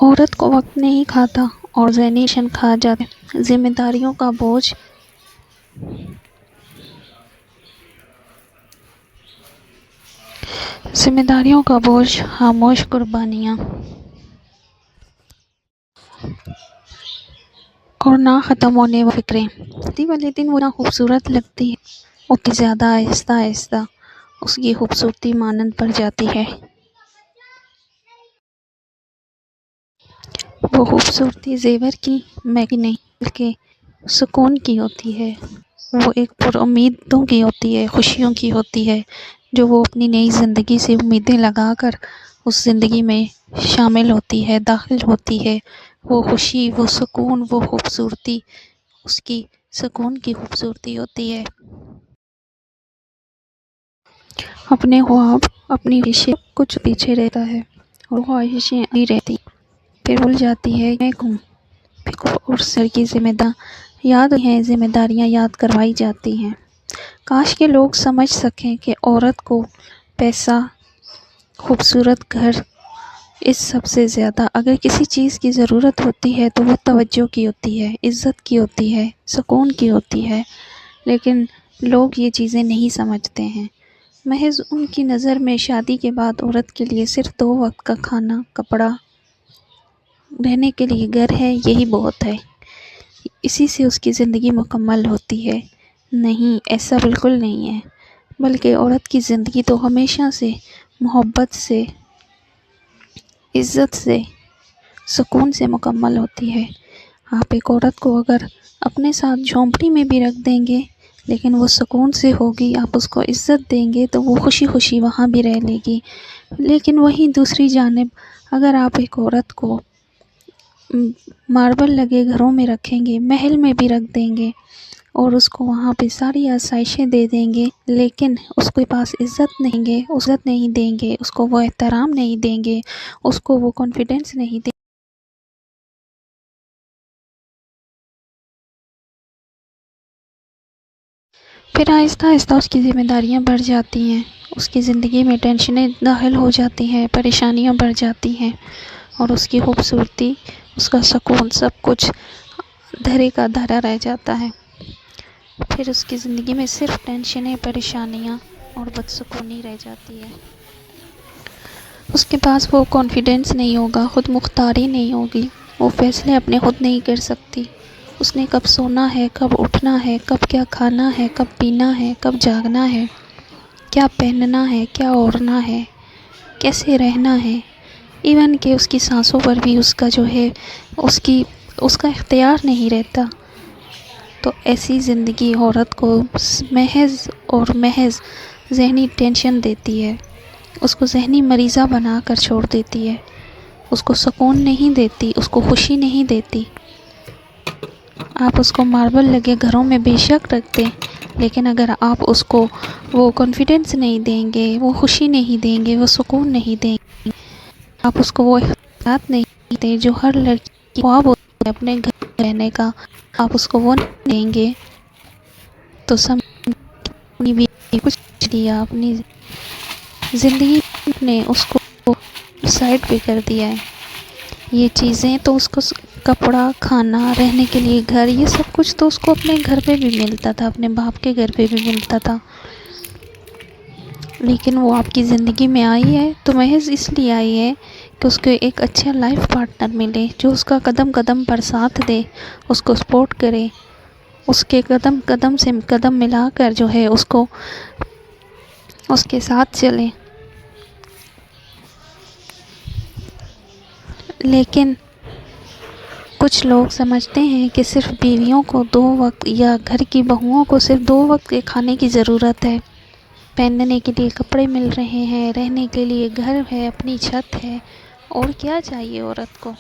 عورت کو وقت نہیں کھاتا اور ذہنی ٹینشن کھا جاتے ہیں۔ ذمہ داریوں کا بوجھ، خاموش قربانیاں اور نہ ختم ہونے والی فکریں۔ شادی والے دن وہ اتنا خوبصورت لگتی ہے، اتنی زیادہ آہستہ آہستہ اس کی خوبصورتی مانند بڑھ جاتی ہے۔ وہ خوبصورتی زیور کی، مہنگی کی نہیں بلکہ سکون کی ہوتی ہے۔ وہ ایک پر امیدوں کی ہوتی ہے، خوشیوں کی ہوتی ہے، جو وہ اپنی نئی زندگی سے امیدیں لگا کر اس زندگی میں شامل ہوتی ہے، داخل ہوتی ہے۔ وہ خوشی، وہ سکون، وہ خوبصورتی اس کی سکون کی خوبصورتی ہوتی ہے۔ اپنے خواب، اپنی خواہشیں، سب کچھ پیچھے رہتا ہے اور خواہشیں آتی رہتی، پھر بھول جاتی ہے میں کون، اور سر کی ذمہ داریاں یاد کروائی جاتی ہیں۔ کاش کہ لوگ سمجھ سکیں کہ عورت کو پیسہ، خوبصورت گھر، اس سب سے زیادہ اگر کسی چیز کی ضرورت ہوتی ہے تو وہ توجہ کی ہوتی ہے، عزت کی ہوتی ہے، سکون کی ہوتی ہے۔ لیکن لوگ یہ چیزیں نہیں سمجھتے ہیں۔ محض ان کی نظر میں شادی کے بعد عورت کے لیے صرف 2 وقت کا کھانا، کپڑا، رہنے کے لیے گھر ہے، یہی بہت ہے، اسی سے اس کی زندگی مکمل ہوتی ہے۔ نہیں، ایسا بالکل نہیں ہے، بلکہ عورت کی زندگی تو ہمیشہ سے محبت سے، عزت سے، سکون سے مکمل ہوتی ہے۔ آپ ایک عورت کو اگر اپنے ساتھ جھونپڑی میں بھی رکھ دیں گے لیکن وہ سکون سے ہوگی، آپ اس کو عزت دیں گے تو وہ خوشی خوشی وہاں بھی رہ لے گی۔ لیکن وہیں دوسری جانب اگر آپ ایک عورت کو ماربل لگے گھروں میں رکھیں گے، محل میں بھی رکھ دیں گے اور اس کو وہاں پہ ساری آسائشیں دے دیں گے، لیکن اس کے پاس عزت نہیں دیں گے، اس کو وہ احترام نہیں دیں گے، اس کو وہ کانفیڈنس نہیں دیں گے، پھر آہستہ آہستہ اس کی ذمہ داریاں بڑھ جاتی ہیں، اس کی زندگی میں ٹینشنیں داخل ہو جاتی ہیں، پریشانیاں بڑھ جاتی ہیں اور اس کی خوبصورتی، اس کا سکون، سب کچھ دھرے کا دھرا رہ جاتا ہے۔ پھر اس کی زندگی میں صرف ٹینشنیں، پریشانیاں اور بدسکونی رہ جاتی ہے۔ اس کے پاس وہ کانفیڈنس نہیں ہوگا، خود مختاری نہیں ہوگی، وہ فیصلے اپنے خود نہیں کر سکتی۔ اس نے کب سونا ہے، کب اٹھنا ہے، کب کیا کھانا ہے، کب پینا ہے، کب جاگنا ہے، کیا پہننا ہے، کیا اوڑھنا ہے، کیسے رہنا ہے، ایون کہ اس کی سانسوں پر بھی اس کا جو ہے اس کا اختیار نہیں رہتا۔ تو ایسی زندگی عورت کو محض ذہنی ٹینشن دیتی ہے، اس کو ذہنی مریضہ بنا کر چھوڑ دیتی ہے، اس کو سکون نہیں دیتی، اس کو خوشی نہیں دیتی۔ آپ اس کو ماربل لگے گھروں میں بے شک رکھ دیں، لیکن اگر آپ اس کو وہ کانفیڈنس نہیں دیں گے، وہ خوشی نہیں دیں گے، وہ سکون نہیں دیں گے، آپ اس کو وہ احساسات نہیں دیں جو ہر لڑکی کی خواب ہوتا ہے اپنے گھر میں رہنے کا، آپ اس کو وہ نہیں دیں گے تو اپنی بھی کچھ دیا، اپنی زندگی نے اس کو سائڈ پہ کر دیا ہے۔ یہ چیزیں تو اس کو کپڑا، کھانا، رہنے کے لیے گھر، یہ سب کچھ تو اس کو اپنے گھر پہ بھی ملتا تھا، اپنے باپ کے گھر پہ بھی ملتا تھا، لیکن وہ آپ کی زندگی میں آئی ہے تو محض اس لیے آئی ہے کہ اس کو ایک اچھا لائف پارٹنر ملے جو اس کا قدم قدم پر ساتھ دے، اس کو سپورٹ کرے، اس کے قدم قدم سے قدم ملا کر جو ہے اس کو اس کے ساتھ چلے۔ لیکن کچھ لوگ سمجھتے ہیں کہ صرف بیویوں کو 2 وقت یا گھر کی بہوؤں کو صرف 2 وقت کے کھانے کی ضرورت ہے، پہننے کے لیے کپڑے مل رہے ہیں، رہنے کے لیے گھر ہے، اپنی چھت ہے، اور کیا چاہیے عورت کو۔